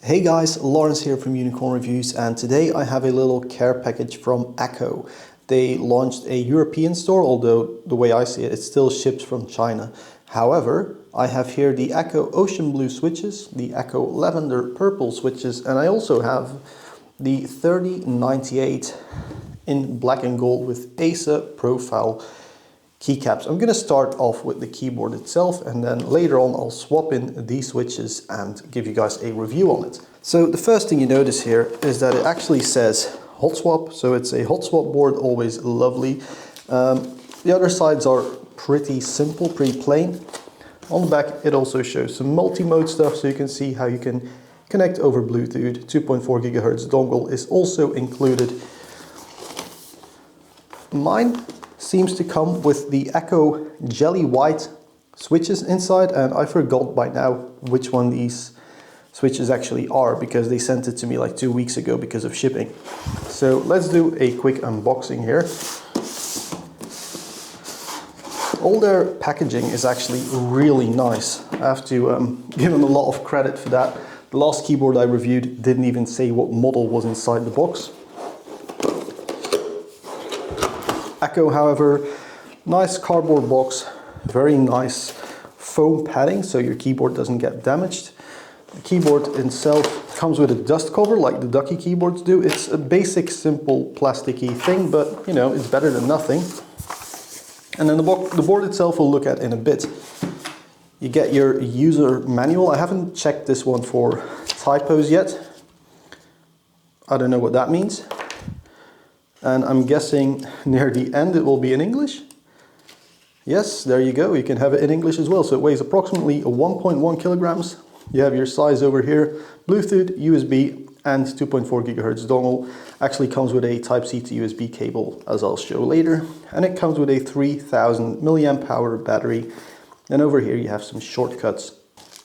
Hey guys, Lawrence here from Unicorn Reviews, and today I have a little care package from Akko. They launched a European store, although the way I see it, it still ships from China. However, I have here the Akko Ocean Blue switches, the Akko Lavender Purple switches, and I also have the 3098 in black and gold with ASA profile keycaps. I'm going to start off with the keyboard itself, and then later on I'll swap in these switches and give you guys a review on it. So the first thing you notice here is that it actually says hot swap, so it's a hot swap board, always lovely. The other sides are pretty simple, pretty plain. On the back it also shows some multi-mode stuff, so you can see how you can connect over Bluetooth. 2.4 GHz dongle is also included. Mine seems to come with the Akko jelly white switches inside, and I forgot by now which one these switches actually are because they sent it to me like 2 weeks ago because of shipping. So let's do a quick unboxing here. All their packaging is actually really nice. I have to give them a lot of credit for that. The last keyboard I reviewed didn't even say what model was inside the box. Akko, however, nice cardboard box, very nice foam padding so your keyboard doesn't get damaged. The keyboard itself comes with a dust cover like the Ducky keyboards do. It's a basic, simple, plasticky thing, but you know, it's better than nothing. And then the board itself we'll look at in a bit. You get your user manual. I haven't checked this one for typos yet. I don't know what that means. And I'm guessing near the end it will be in English. Yes, there you go. You can have it in English as well. So it weighs approximately 1.1 kilograms. You have your size over here, Bluetooth, USB, and 2.4 GHz dongle. Actually comes with a Type-C to USB cable, as I'll show later. And it comes with a 3000 milliamp hour battery. And over here you have some shortcuts.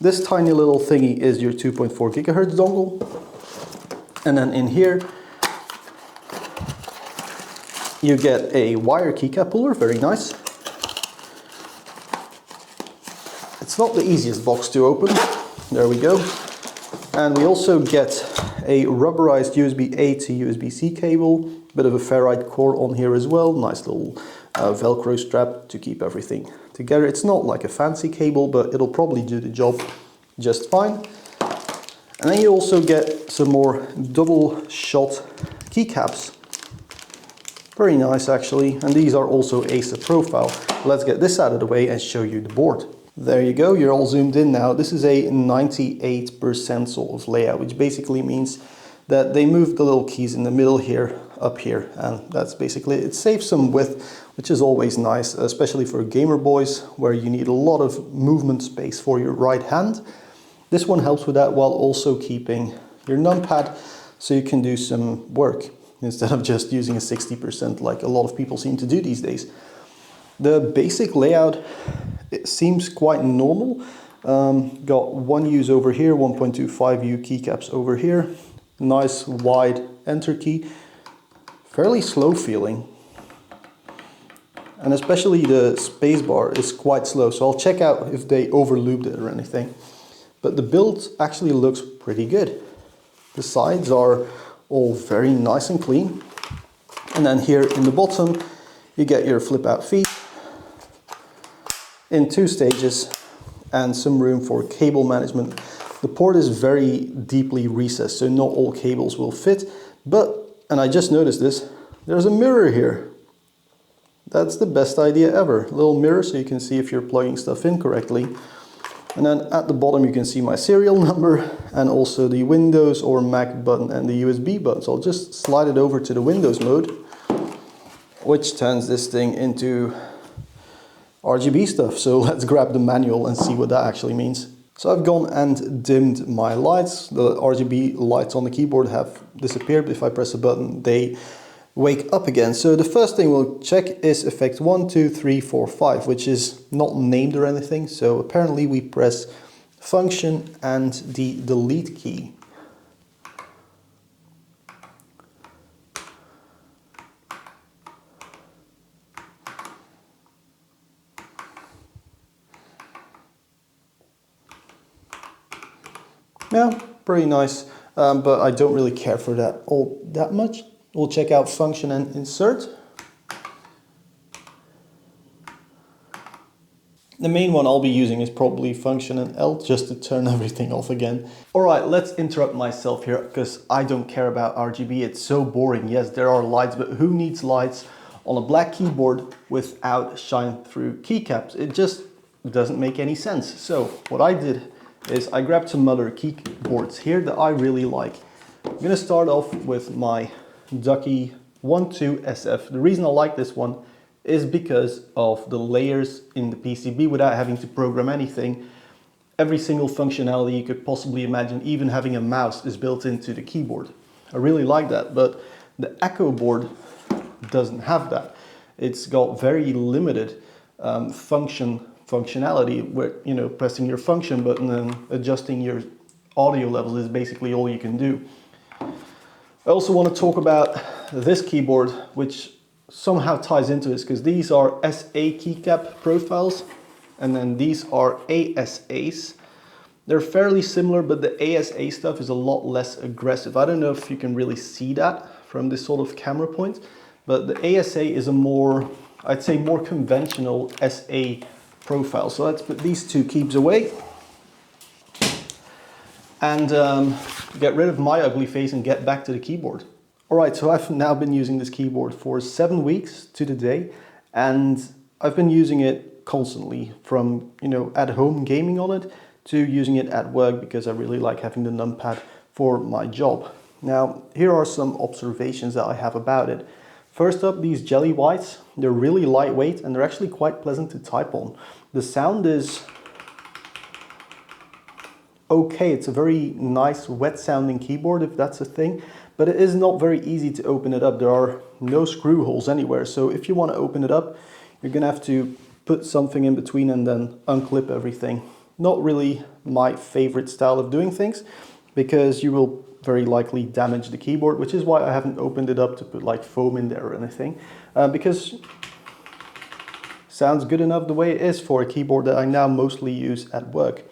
This tiny little thingy is your 2.4 GHz dongle. And then in here, you get a wire keycap puller, very nice. It's not the easiest box to open. There we go. And we also get a rubberized USB-A to USB-C cable, bit of a ferrite core on here as well, nice little Velcro strap to keep everything together. It's not like a fancy cable, but it'll probably do the job just fine. And then you also get some more double shot keycaps. Very nice actually, and these are also ASA profile. Let's get this out of the way and show you the board. There you go, you're all zoomed in now. This is a 98% sort of layout, which basically means that they move the little keys in the middle here, up here, and that's basically it. It saves some width, which is always nice, especially for gamer boys, where you need a lot of movement space for your right hand. This one helps with that while also keeping your numpad, so you can do some work instead of just using a 60% like a lot of people seem to do these days. The basic layout, it seems quite normal. Got 1U's over here, 1.25U keycaps over here. Nice wide enter key. Fairly slow feeling. And especially the spacebar is quite slow, so I'll check out if they overlooped it or anything. But the build actually looks pretty good. The sides are all very nice and clean. And then here in the bottom you get your flip out feet in 2 stages and some room for cable management. The port is very deeply recessed, so not all cables will fit, but, and I just noticed this, there's a mirror here. That's the best idea ever. A little mirror so you can see if you're plugging stuff in correctly. And then at the bottom you can see my serial number and also the Windows or Mac button and the USB button. So I'll just slide it over to the Windows mode, which turns this thing into RGB stuff. So let's grab the manual and see what that actually means. So I've gone and dimmed my lights. The RGB lights on the keyboard have disappeared. If I press a button, they wake up again. So the first thing we'll check is effect 1, 2, 3, 4, 5, which is not named or anything. So apparently we press function and the delete key. Yeah, pretty nice, but I don't really care for that all that much. We'll check out function and insert. The main one I'll be using is probably function and L, just to turn everything off again. All right, let's interrupt myself here because I don't care about RGB. It's so boring. Yes, there are lights, but who needs lights on a black keyboard without shine-through keycaps? It just doesn't make any sense. So what I did is I grabbed some other keyboards here that I really like. I'm gonna start off with my Ducky 12SF. The reason I like this one is because of the layers in the PCB without having to program anything. Every single functionality you could possibly imagine, even having a mouse, is built into the keyboard. I really like that, but the Akko board doesn't have that. It's got very limited functionality where, you know, pressing your function button and adjusting your audio level is basically all you can do. I also want to talk about this keyboard, which somehow ties into this, because these are SA keycap profiles and then these are ASAs. They're fairly similar, but the ASA stuff is a lot less aggressive. I don't know if you can really see that from this sort of camera point, but the ASA is a more, I'd say, more conventional SA profile. So let's put these two keys away and get rid of my ugly face and get back to the keyboard. All right, so I've now been using this keyboard for 7 weeks to the day, and I've been using it constantly, from, you know, at home gaming on it to using it at work because I really like having the numpad for my job. Now, here are some observations that I have about it. First up, these jelly whites, they're really lightweight and they're actually quite pleasant to type on. The sound is okay. It's a very nice wet sounding keyboard, if that's a thing, but it is not very easy to open it up. There are no screw holes anywhere. So if you want to open it up, you're gonna have to put something in between and then unclip everything. Not really my favorite style of doing things, because you will very likely damage the keyboard, which is why I haven't opened it up to put like foam in there or anything, because it sounds good enough the way it is for a keyboard that I now mostly use at work.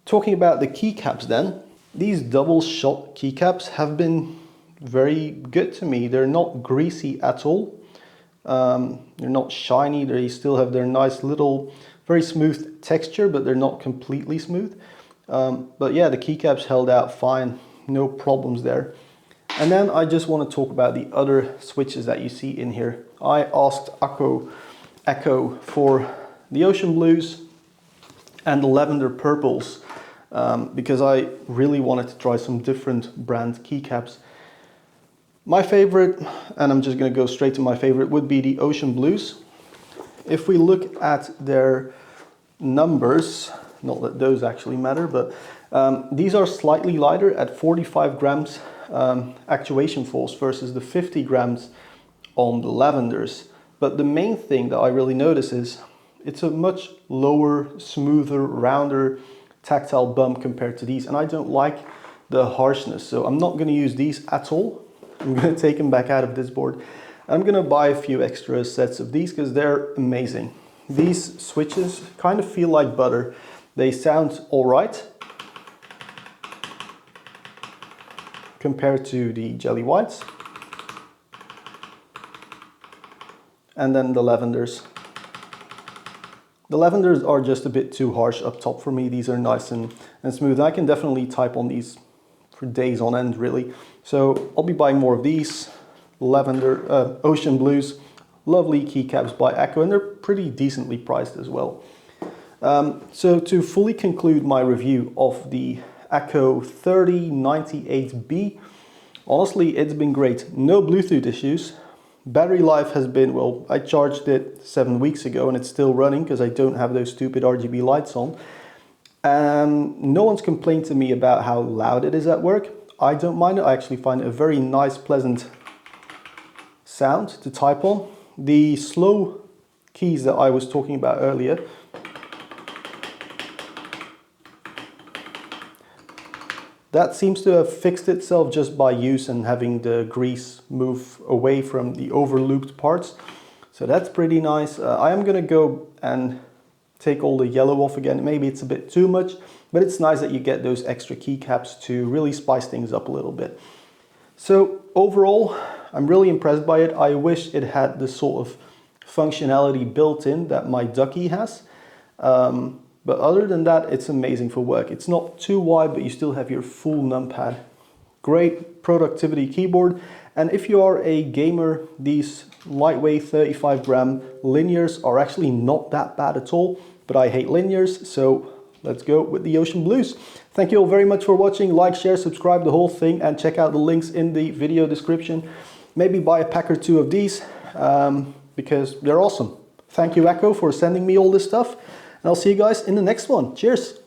Talking about the keycaps then, these double shot keycaps have been very good to me. They're not greasy at all. They're not shiny. They still have their nice little, very smooth texture, but they're not completely smooth. But yeah, the keycaps held out fine. No problems there. And then I just want to talk about the other switches that you see in here. I asked Akko for the ocean blues and the lavender purples, because I really wanted to try some different brand keycaps. My favorite, and I'm just going to go straight to my favorite, would be the ocean blues. If we look at their numbers, not that those actually matter, but these are slightly lighter at 45 grams actuation force versus the 50 grams on the lavenders. But the main thing that I really notice is it's a much lower, smoother, rounder tactile bump compared to these, and I don't like the harshness, so I'm not going to use these at all. I'm going to take them back out of this board. I'm going to buy a few extra sets of these because they're amazing. These switches kind of feel like butter. They sound all right compared to the jelly whites, and then the lavenders. The lavenders are just a bit too harsh up top for me. These are nice and smooth. I can definitely type on these for days on end, really. So I'll be buying more of these. Lavender, ocean blues, lovely keycaps by Akko, and they're pretty decently priced as well. So to fully conclude my review of the Akko 3098B, honestly, it's been great. No Bluetooth issues. Battery life has been, well, I charged it 7 weeks ago and it's still running because I don't have those stupid RGB lights on. No one's complained to me about how loud it is at work. I don't mind it. I actually find it a very nice, pleasant sound to type on. The slow keys that I was talking about earlier, that seems to have fixed itself just by use and having the grease move away from the overlooped parts. So that's pretty nice. I am going to go and take all the yellow off again. Maybe it's a bit too much, but it's nice that you get those extra keycaps to really spice things up a little bit. So overall, I'm really impressed by it. I wish it had the sort of functionality built in that my Ducky has. But other than that, it's amazing for work. It's not too wide, but you still have your full numpad. Great productivity keyboard. And if you are a gamer, these lightweight 35 gram linears are actually not that bad at all, but I hate linears, so let's go with the Ocean Blues. Thank you all very much for watching. Like, share, subscribe, the whole thing, and check out the links in the video description. Maybe buy a pack or two of these because they're awesome. Thank you, Akko, for sending me all this stuff. And I'll see you guys in the next one. Cheers.